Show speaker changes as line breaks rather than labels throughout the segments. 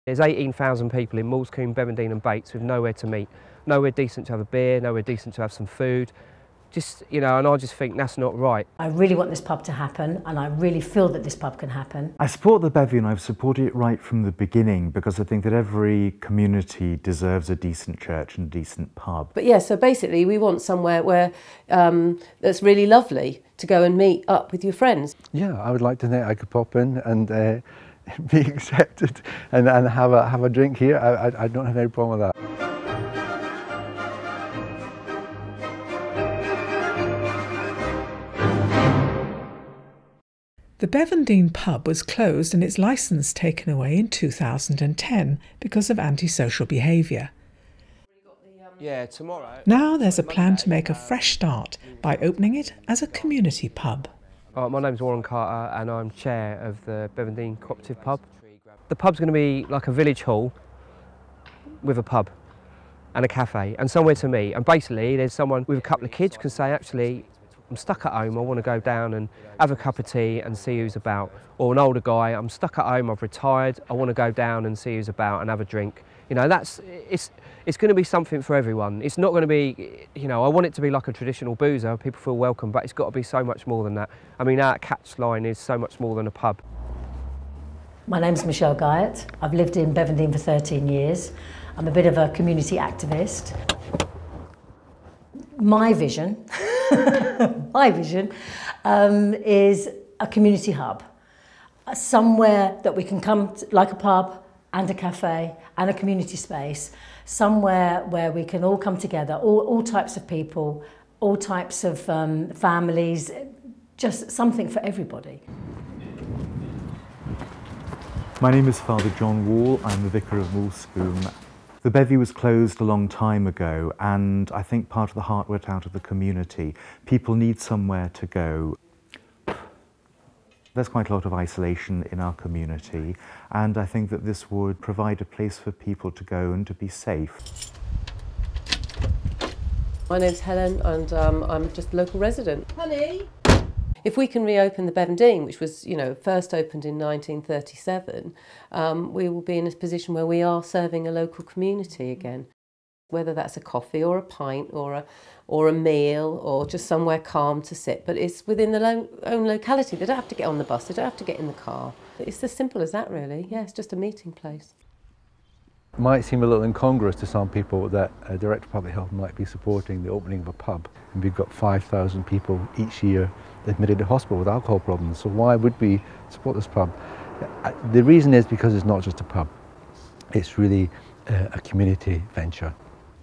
There's 18,000 people in Moulsecoombe, Bevendine and Bates with nowhere to meet, nowhere decent to have a beer, nowhere decent to have some food. Just, you know, and I just think that's not right.
I really want this pub to happen, and I really feel that this pub can happen.
I support the Bevy, and I've supported it right from the beginning because I think that every community deserves a decent church and a decent pub.
But yeah, so basically we want somewhere where that's really lovely to go and meet up with your friends.
Yeah, I would like to think I could pop in and be accepted and have a drink here. I don't have any problem with that.
The Bevendine pub was closed and its licence taken away in 2010 because of antisocial behaviour.
Yeah, tomorrow.
Now there's a plan to make a fresh start by opening it as a community pub.
My name's Warren Carter and I'm chair of the Bevendine co-operative pub. The pub's going to be like a village hall with a pub and a cafe and somewhere to meet. And basically there's someone with a couple of kids who can say, actually, I'm stuck at home, I want to go down and have a cup of tea and see who's about. Or an older guy, I'm stuck at home, I've retired, I want to go down and see who's about and have a drink. You know, it's going to be something for everyone. It's not going to be, you know, I want it to be like a traditional boozer, people feel welcome, but it's got to be so much more than that. I mean, our catchline is so much more than a pub.
My name's Michelle Guyett. I've lived in Bevendine for 13 years. I'm a bit of a community activist. My vision, is a community hub, somewhere that we can come to, like a pub and a cafe and a community space, somewhere where we can all come together, all types of people, all types of families, just something for everybody.
My name is Father John Wall. I'm the vicar of Moulsecoombe. The Bevy was closed a long time ago, and I think part of the heart went out of the community. People need somewhere to go. There's quite a lot of isolation in our community, and I think that this would provide a place for people to go and to be safe.
My name's Helen and I'm just a local resident. Honey! If we can reopen the Bevendine, which was, you know, first opened in 1937, we will be in a position where we are serving a local community again. Whether that's a coffee or a pint or a meal or just somewhere calm to sit, but it's within their own locality. They don't have to get on the bus, they don't have to get in the car. It's as simple as that, really. Yeah, it's just a meeting place.
It might seem a little incongruous to some people that a Director of Public Health might be supporting the opening of a pub. And we've got 5,000 people each year admitted to hospital with alcohol problems, so why would we support this pub? The reason is because it's not just a pub, it's really a community venture.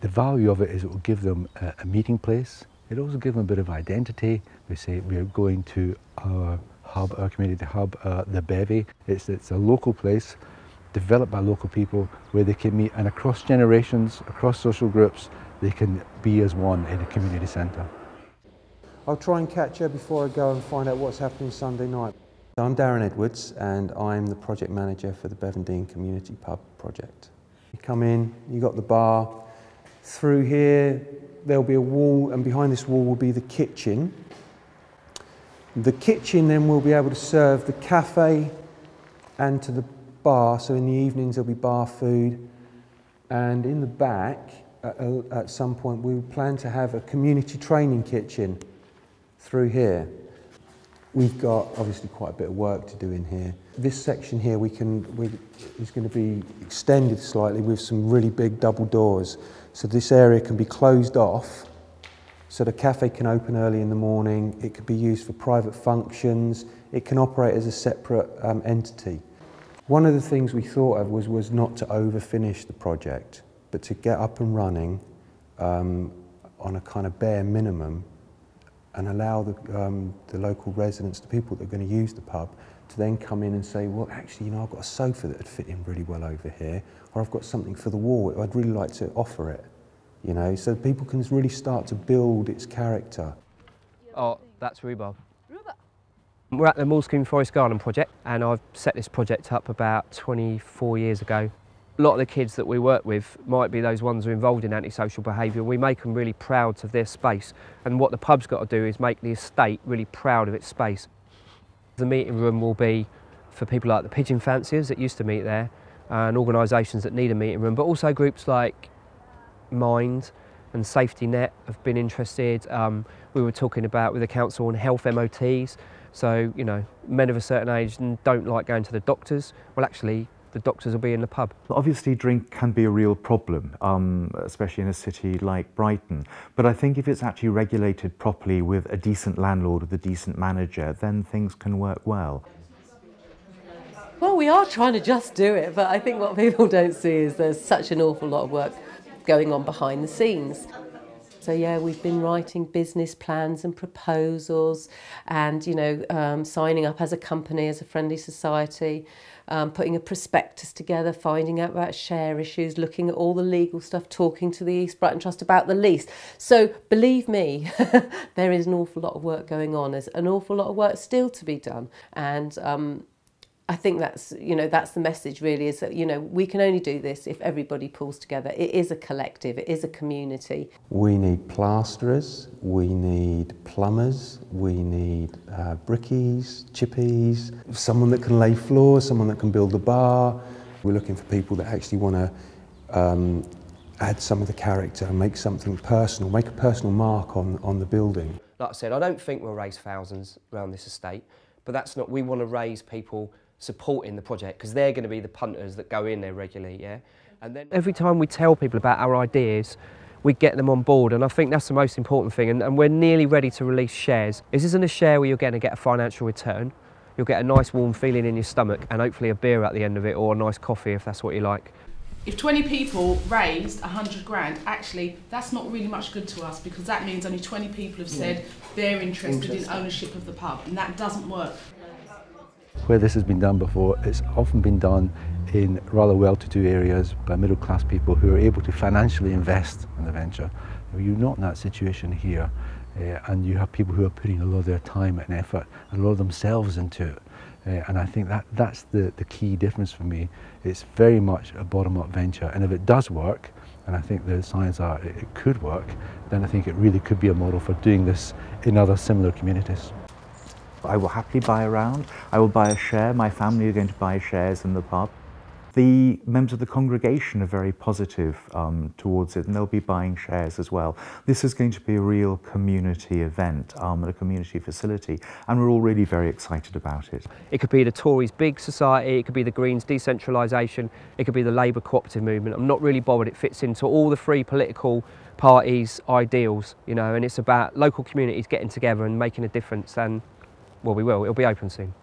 The value of it is it will give them a meeting place. It also gives them a bit of identity. We say we're going to our hub, our community hub, the Bevy. It's a local place developed by local people where they can meet, and across generations, across social groups, they can be as one in a community centre.
I'll try and catch her before I go and find out what's happening Sunday night. I'm Darren Edwards and I'm the project manager for the Bevendine Community Pub project. You come in, you got the bar. Through here there'll be a wall, and behind this wall will be the kitchen. The kitchen then will be able to serve the cafe and to the bar, so in the evenings there'll be bar food. And in the back, at some point, we plan to have a community training kitchen through here. We've got obviously quite a bit of work to do in here. This section here is going to be extended slightly with some really big double doors. So this area can be closed off, so the cafe can open early in the morning, it could be used for private functions, it can operate as a separate entity. One of the things we thought of was not to overfinish the project, but to get up and running on a kind of bare minimum and allow the local residents, the people that are going to use the pub, to then come in and say, well, actually, you know, I've got a sofa that would fit in really well over here, or I've got something for the wall, I'd really like to offer it, you know, so people can really start to build its character.
Oh, that's rhubarb. We're at the Moulsecoombe Forest Garden project, and I've set this project up about 24 years ago. A lot of the kids that we work with might be those ones who are involved in antisocial behaviour. We make them really proud of their space, and what the pub's got to do is make the estate really proud of its space. The meeting room will be for people like the pigeon fanciers that used to meet there, and organisations that need a meeting room, but also groups like Mind and Safety Net have been interested. We were talking about with the council on health MOTs. So, you know, men of a certain age and don't like going to the doctors. Well, actually, the doctors will be in the pub.
Obviously, drink can be a real problem, especially in a city like Brighton. But I think if it's actually regulated properly with a decent landlord, with a decent manager, then things can work well.
Well, we are trying to just do it, but I think what people don't see is there's such an awful lot of work going on behind the scenes. So yeah, we've been writing business plans and proposals and, you know, signing up as a company, as a friendly society, putting a prospectus together, finding out about share issues, looking at all the legal stuff, talking to the East Brighton Trust about the lease. So believe me, there is an awful lot of work going on. There's an awful lot of work still to be done. And I think that's, you know, that's the message really, is that, you know, we can only do this if everybody pulls together. It is a collective, it is a community.
We need plasterers, we need plumbers, we need brickies, chippies, someone that can lay floors, someone that can build the bar. We're looking for people that actually want to add some of the character and make something personal, make a personal mark on the building.
Like I said, I don't think we'll raise thousands around this estate, but that's not, we want to raise people supporting the project, because they're going to be the punters that go in there regularly, yeah? And then every time we tell people about our ideas, we get them on board, and I think that's the most important thing, and we're nearly ready to release shares. This isn't a share where you're going to get a financial return. You'll get a nice warm feeling in your stomach and hopefully a beer at the end of it, or a nice coffee if that's what you like.
If 20 people raised 100 grand, actually that's not really much good to us, because that means only 20 people have said they're interested in ownership of the pub, and that doesn't work.
Where this has been done before, it's often been done in rather well-to-do areas by middle-class people who are able to financially invest in the venture. You're not in that situation here, and you have people who are putting a lot of their time and effort and a lot of themselves into it. And I think that's the key difference for me. It's very much a bottom-up venture, and if it does work, and I think the signs are it could work, then I think it really could be a model for doing this in other similar communities.
I will happily buy around. I will buy a share. My family are going to buy shares in the pub. The members of the congregation are very positive towards it, and they'll be buying shares as well. This is going to be a real community event, a community facility, and we're all really very excited about it.
It could be the Tories' big society, it could be the Greens' decentralisation, it could be the Labour cooperative movement. I'm not really bothered. It fits into all the three political parties' ideals, you know, and it's about local communities getting together and making a difference, and well, we will. It'll be open soon.